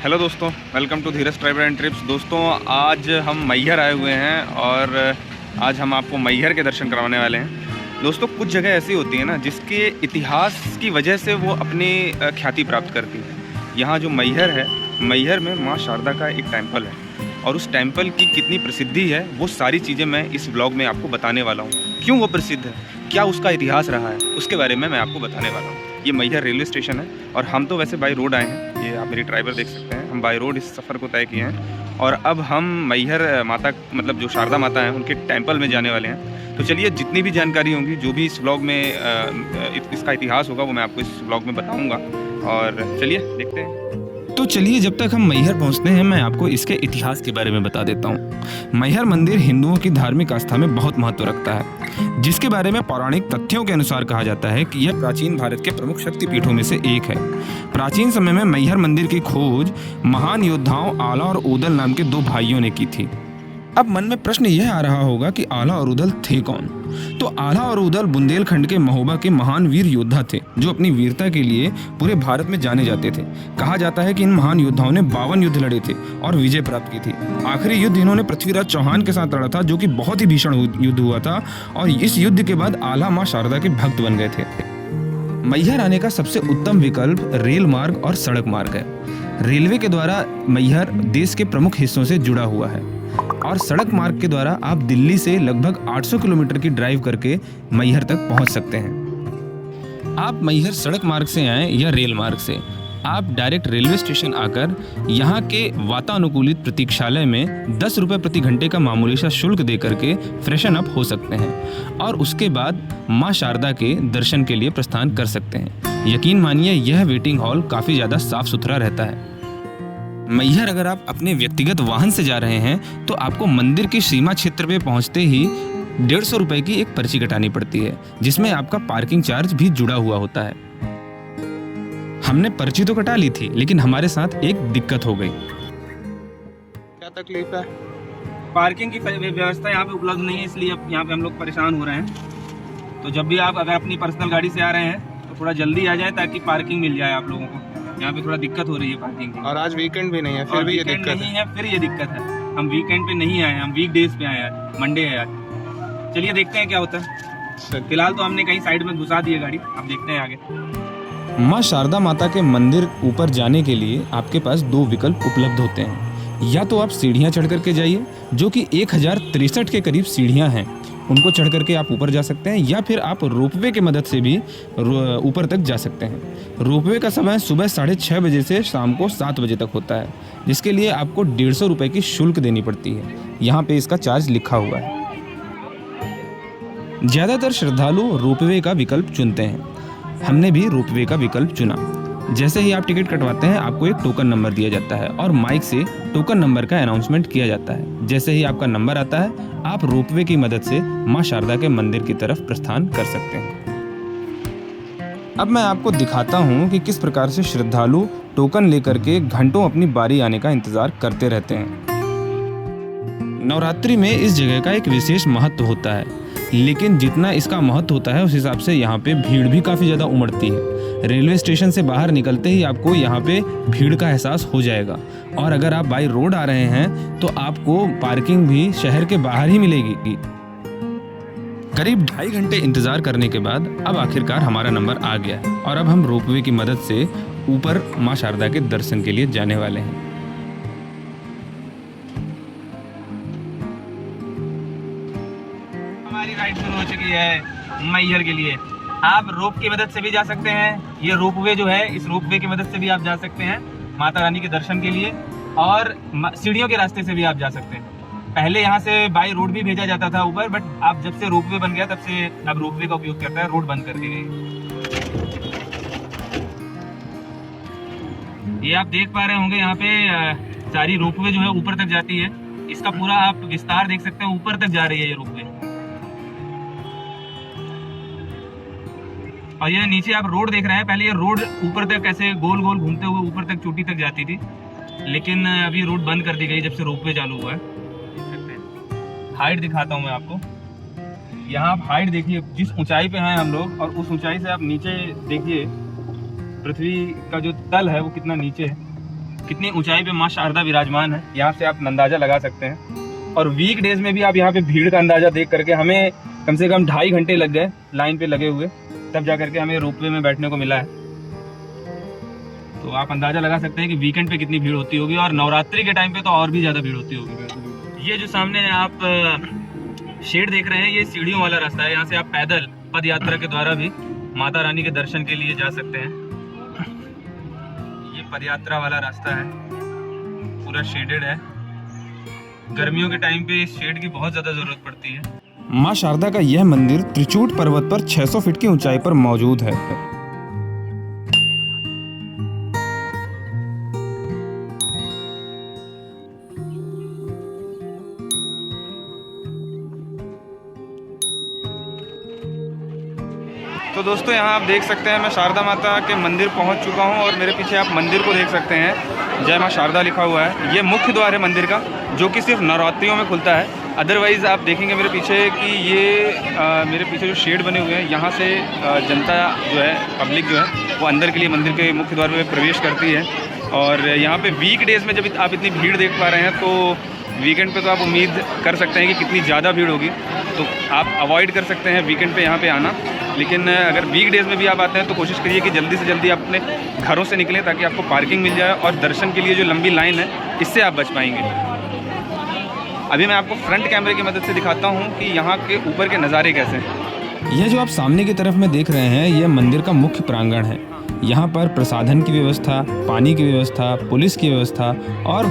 Hello दोस्तों, welcome to Dheeraj travel and trips. दोस्तों, आज हम मैहर आए हुए हैं और आज हम आपको मैहर के दर्शन करवाने वाले हैं। दोस्तों, कुछ जगह ऐसी होती है ना जिसके इतिहास की वजह से वो अपनी ख्याति प्राप्त करती है। यहाँ जो मैहर है, मैहर में माँ शारदा का एक टेम्पल है और उस टेम्पल की कितनी प्रसिद्धि है वो सारी चीज़ें मैं इस ब्लॉग में आपको बताने वाला हूँ। क्यों वो प्रसिद्ध है, क्या उसका इतिहास रहा है, उसके बारे में मैं आपको बताने वाला हूँ। ये मैहर रेलवे स्टेशन है और हम तो वैसे बाई रोड आए हैं। ये आप मेरी ड्राइवर देख सकते हैं, हम बाई रोड इस सफ़र को तय किए हैं और अब हम मैहर माता मतलब जो शारदा माता हैं उनके टेम्पल में जाने वाले हैं। तो चलिए, जितनी भी जानकारी होगी, जो भी इस ब्लॉग में इसका इतिहास होगा वो मैं आपको इस ब्लॉग में बताऊँगा। और चलिए देखते हैं। तो चलिए, जब तक हम मैहर पहुंचते हैं मैं आपको इसके इतिहास के बारे में बता देता हूं। मैहर मंदिर हिंदुओं की धार्मिक आस्था में बहुत महत्व रखता है, जिसके बारे में पौराणिक तथ्यों के अनुसार कहा जाता है कि यह प्राचीन भारत के प्रमुख शक्तिपीठों में से एक है। प्राचीन समय में मैहर मंदिर की खोज महान योद्धाओं आला और उदल नाम के दो भाइयों ने की थी। अब मन में प्रश्न यह आ रहा होगा कि आला और उदल थे कौन? तो आला और उदल बुंदेलखंड के महोबा के महान वीर योद्धा थे, जो अपनी वीरता के लिए पूरे भारत में जाने जाते थे। कहा जाता है कि इन महान योद्धाओं ने 52 युद्ध लड़े थे और विजय प्राप्त की थी। आखिरी युद्ध इन्होंने पृथ्वीराज चौहान के साथ लड़ा था, जो कि बहुत ही भीषण युद्ध हुआ था और इस युद्ध के बाद आला माँ शारदा के भक्त बन गए थे। मैहर आने का सबसे उत्तम विकल्प रेल मार्ग और सड़क मार्ग है। रेलवे के द्वारा मैहर देश के प्रमुख हिस्सों से जुड़ा हुआ है और सड़क मार्ग के द्वारा आप दिल्ली से लगभग 800 किलोमीटर की ड्राइव करके मैहर तक पहुंच सकते हैं। आप मैहर सड़क मार्ग से आएं या रेल मार्ग से, आप डायरेक्ट रेलवे स्टेशन आकर यहाँ के वातानुकूलित प्रतीक्षालय में 10 रुपये प्रति घंटे का मामूली सा शुल्क दे करके फ्रेशन अप हो सकते हैं और उसके बाद माँ शारदा के दर्शन के लिए प्रस्थान कर सकते हैं। यकीन मानिए, यह वेटिंग हॉल काफ़ी ज़्यादा साफ सुथरा रहता है। मैहर अगर आप अपने व्यक्तिगत वाहन से जा रहे हैं तो आपको मंदिर की सीमा क्षेत्र में पहुंचते ही 150 रुपए की एक पर्ची कटानी पड़ती है, जिसमें आपका पार्किंग चार्ज भी जुड़ा हुआ होता है। हमने पर्ची तो कटा ली थी, लेकिन हमारे साथ एक दिक्कत हो गई। क्या तकलीफ है? पार्किंग की व्यवस्था यहाँ पे उपलब्ध नहीं है, इसलिए अब यहाँ पे हम लोग परेशान हो रहे हैं। तो जब भी आप अगर अपनी पर्सनल गाड़ी से आ रहे हैं तो थोड़ा जल्दी आ जाए ताकि पार्किंग मिल जाए आप लोगों को। यहाँ पे थोड़ा दिक्कत हो रही है पार्किंग की। और आज वीकेंड भी नहीं है, फिर भी ये दिक्कत नहीं है, फिर ये दिक्कत है। हम वीकेंड पे नहीं आए हैं, हम वीक डेज पे आए हैं, मंडे है आज। चलिए देखते हैं क्या होता है। फिलहाल तो हमने कहीं साइड में घुसा दी है गाड़ी, अब देखते हैं आगे। माँ शारदा माता के मंदिर ऊपर जाने के लिए आपके पास दो विकल्प उपलब्ध होते हैं। या तो आप सीढ़ियाँ चढ़ करके जाइए, जो कि 1063 के करीब सीढ़ियाँ हैं, उनको चढ़ करके आप ऊपर जा सकते हैं, या फिर आप रोपवे की मदद से भी ऊपर तक जा सकते हैं। रोपवे का समय सुबह 6:30 बजे से शाम को 7 बजे तक होता है, जिसके लिए आपको 150 रुपये की शुल्क देनी पड़ती है। यहाँ पे इसका चार्ज लिखा हुआ है। ज़्यादातर श्रद्धालु रोपवे का विकल्प चुनते हैं। हमने भी रोपवे का विकल्प चुना। जैसे ही आप टिकट कटवाते हैं, आपको एक टोकन नंबर दिया जाता है और माइक से टोकन नंबर का अनाउंसमेंट किया जाता है। जैसे ही आपका नंबर आता है, आप रोपवे की मदद से माँ शारदा के मंदिर की तरफ प्रस्थान कर सकते हैं। अब मैं आपको दिखाता हूँ कि किस प्रकार से श्रद्धालु टोकन लेकर के घंटों अपनी बारी आने का इंतजार करते रहते हैं। नवरात्रि में इस जगह का एक विशेष महत्व होता है, लेकिन जितना इसका महत्व होता है उस हिसाब से यहाँ पे भीड़ भी काफ़ी ज़्यादा उमड़ती है। रेलवे स्टेशन से बाहर निकलते ही आपको यहाँ पे भीड़ का एहसास हो जाएगा और अगर आप बाई रोड आ रहे हैं तो आपको पार्किंग भी शहर के बाहर ही मिलेगी। करीब 2.5 घंटे इंतज़ार करने के बाद अब आखिरकार हमारा नंबर आ गया है और अब हम रोपवे की मदद से ऊपर माँ शारदा के दर्शन के लिए जाने वाले हैं। हमारी राइड शुरू हो चुकी है मैहर के लिए। आप रोप की मदद से भी जा सकते हैं। ये रोपवे जो है, इस रोपवे की मदद से भी आप जा सकते हैं माता रानी के दर्शन के लिए, और सीढ़ियों के रास्ते से भी आप जा सकते हैं। पहले यहाँ से बाई रोड भी भेजा जाता था ऊपर, बट अब जब से रोपवे बन गया तब से अब रोपवे का उपयोग करता है, रोड बंद कर दी गई। ये आप देख पा रहे होंगे, यहाँ पे सारी रोपवे जो है ऊपर तक जाती है। इसका पूरा आप विस्तार देख सकते हैं, ऊपर तक जा रही है ये रोपवे। और ये नीचे आप रोड देख रहे हैं, पहले ये रोड ऊपर तक ऐसे गोल गोल घूमते हुए ऊपर तक चोटी तक जाती थी, लेकिन अभी रोड बंद कर दी गई जब से रोपवे चालू हुआ है। हाइट दिखाता हूँ मैं आपको। यहाँ आप हाइट देखिए, जिस ऊंचाई पे हैं हम लोग, और उस ऊंचाई से आप नीचे देखिए पृथ्वी का जो तल है वो कितना नीचे है। कितनी ऊंचाई पे माँ शारदा विराजमान है, यहाँ से आप अंदाजा लगा सकते हैं। और वीक डेज में भी आप यहाँ पे भीड़ का अंदाजा देख करके, हमें कम से कम 2.5 घंटे लग गए लाइन पे लगे हुए, तब जा करके हमें रोपवे में बैठने को मिला है। तो आप अंदाजा लगा सकते हैं कि वीकेंड पे कितनी भीड़ होती होगी, और नवरात्रि के टाइम पे तो और भी ज़्यादा भीड़ होती होगी। ये जो सामने आप शेड देख रहे हैं, ये सीढ़ियों वाला रास्ता है। यहाँ से आप पैदल पद यात्रा के द्वारा भी माता रानी के दर्शन के लिए जा सकते हैं। ये पद यात्रा वाला रास्ता है, पूरा शेडेड है। गर्मियों के टाइम पे इस शेड की बहुत ज़्यादा ज़रूरत पड़ती है। माँ शारदा का यह मंदिर त्रिचूट पर्वत पर 600 फीट की ऊंचाई पर मौजूद है। तो दोस्तों यहाँ आप देख सकते हैं मैं शारदा माता के मंदिर पहुँच चुका हूँ, और मेरे पीछे आप मंदिर को देख सकते हैं, जय माँ शारदा लिखा हुआ है। ये मुख्य द्वार है मंदिर का, जो कि सिर्फ नवरात्रियों में खुलता है। अदरवाइज़ आप देखेंगे मेरे पीछे कि ये मेरे पीछे जो शेड बने हुए हैं, यहाँ से जनता जो है, पब्लिक जो है, वो अंदर के लिए मंदिर के मुख्य द्वार में प्रवेश करती है। और यहाँ पे वीक डेज़ में जब आप इतनी भीड़ देख पा रहे हैं, तो वीकेंड पे तो आप उम्मीद कर सकते हैं कि कितनी ज़्यादा भीड़ होगी, तो आप अवॉइड कर सकते हैं वीकेंड पे यहाँ पे आना। लेकिन अगर वीक डेज़ में भी आप आते हैं तो कोशिश करिए कि जल्दी से जल्दी आप अपने घरों से निकलें, ताकि आपको पार्किंग मिल जाए, और दर्शन के लिए जो लंबी लाइन है, इससे आप बच पाएंगे। अभी मैं आपको फ्रंट कैमरे की मदद से दिखाता हूँ कि यहाँ के ऊपर के नज़ारे कैसे हैं। यह जो आप सामने की तरफ में देख रहे हैं, यह मंदिर का मुख्य प्रांगण है। यहाँ पर प्रसाधन की व्यवस्था, पानी की व्यवस्था, पुलिस की व्यवस्था और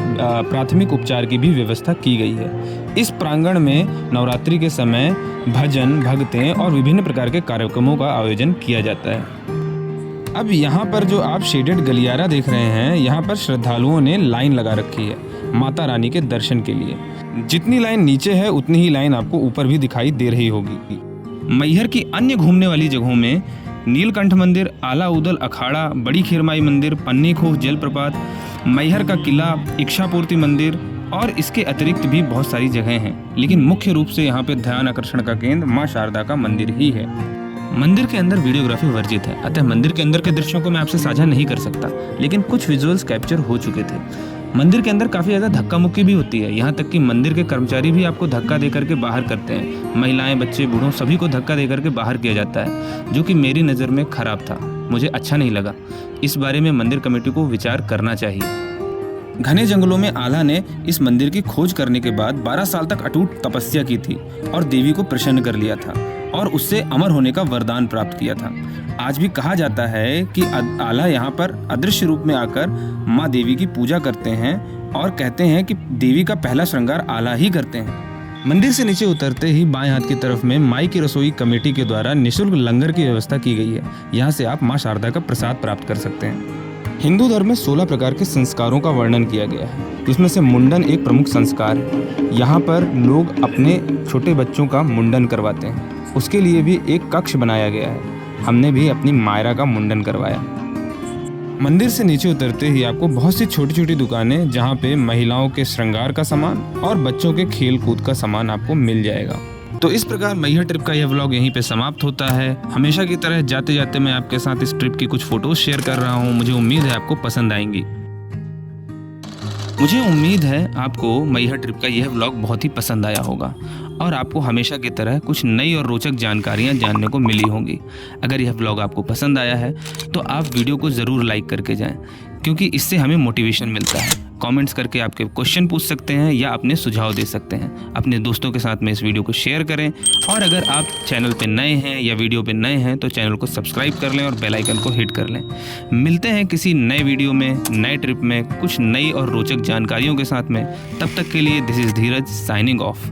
प्राथमिक उपचार की भी व्यवस्था की गई है। इस प्रांगण में नवरात्रि के समय भजन, भक्तें और विभिन्न प्रकार के कार्यक्रमों का आयोजन किया जाता है। अब यहाँ पर जो आप शेडेड गलियारा देख रहे हैं, यहाँ पर श्रद्धालुओं ने लाइन लगा रखी है माता रानी के दर्शन के लिए। जितनी लाइन नीचे है, उतनी ही लाइन आपको ऊपर भी दिखाई दे रही होगी। मैहर की अन्य घूमने वाली जगहों में नीलकंठ मंदिर, आला उदल अखाड़ा, बड़ी खीरमाई मंदिर, पन्नी खोह जलप्रपात, मैहर का किला, इच्छापूर्ति मंदिर और इसके अतिरिक्त भी बहुत सारी जगहें हैं। लेकिन मुख्य रूप से यहाँ पे ध्यान आकर्षण का केंद्र माँ शारदा का मंदिर ही है। मंदिर के अंदर वीडियोग्राफी वर्जित है, अतः मंदिर के अंदर के दृश्यों को मैं आपसे साझा नहीं कर सकता, लेकिन कुछ विजुअल्स कैप्चर हो चुके थे। मंदिर के अंदर काफ़ी ज़्यादा धक्का मुक्की भी होती है, यहाँ तक कि मंदिर के कर्मचारी भी आपको धक्का दे करके बाहर करते हैं। महिलाएं, बच्चे, बूढ़ों सभी को धक्का दे करके बाहर किया जाता है, जो कि मेरी नज़र में खराब था, मुझे अच्छा नहीं लगा। इस बारे में मंदिर कमेटी को विचार करना चाहिए। घने जंगलों में आला ने इस मंदिर की खोज करने के बाद 12 साल तक अटूट तपस्या की थी और देवी को प्रसन्न कर लिया था और उससे अमर होने का वरदान प्राप्त किया था। आज भी कहा जाता है कि आला यहाँ पर अदृश्य रूप में आकर माँ देवी की पूजा करते हैं और कहते हैं कि देवी का पहला श्रृंगार आला ही करते हैं। मंदिर से नीचे उतरते ही बाएं हाथ की तरफ में माई की रसोई कमेटी के द्वारा निःशुल्क लंगर की व्यवस्था की गई है। यहाँ से आप माँ शारदा का प्रसाद प्राप्त कर सकते हैं। हिंदू धर्म में 16 प्रकार के संस्कारों का वर्णन किया गया है, जिसमें से मुंडन एक प्रमुख संस्कार है। यहाँ पर लोग अपने छोटे बच्चों का मुंडन करवाते हैं, उसके लिए भी एक कक्ष बनाया गया है। हमने भी अपनी मायरा का मुंडन करवाया। मंदिर से नीचे उतरते ही आपको बहुत सी छोटी छोटी दुकानें, जहाँ पे महिलाओं के श्रृंगार का सामान और बच्चों के खेल कूद का सामान आपको मिल जाएगा। तो इस प्रकार मैहर ट्रिप का यह व्लॉग यहीं पे समाप्त होता है। हमेशा की तरह जाते जाते मैं आपके साथ इस ट्रिप की कुछ फोटोज शेयर कर रहा हूँ। मुझे उम्मीद है आपको पसंद आएंगी। मुझे उम्मीद है आपको मैहर ट्रिप का यह व्लॉग बहुत ही पसंद आया होगा और आपको हमेशा की तरह कुछ नई और रोचक जानकारियां जानने को मिली होंगी। अगर यह व्लॉग आपको पसंद आया है तो आप वीडियो को ज़रूर लाइक करके जाएं, क्योंकि इससे हमें मोटिवेशन मिलता है। कमेंट्स करके आपके क्वेश्चन पूछ सकते हैं या अपने सुझाव दे सकते हैं। अपने दोस्तों के साथ में इस वीडियो को शेयर करें, और अगर आप चैनल पे नए हैं या वीडियो पे नए हैं तो चैनल को सब्सक्राइब कर लें और बेल आइकन को हिट कर लें। मिलते हैं किसी नए वीडियो में, नए ट्रिप में, कुछ नई और रोचक जानकारियों के साथ में। तब तक के लिए this is Dheeraj signing off.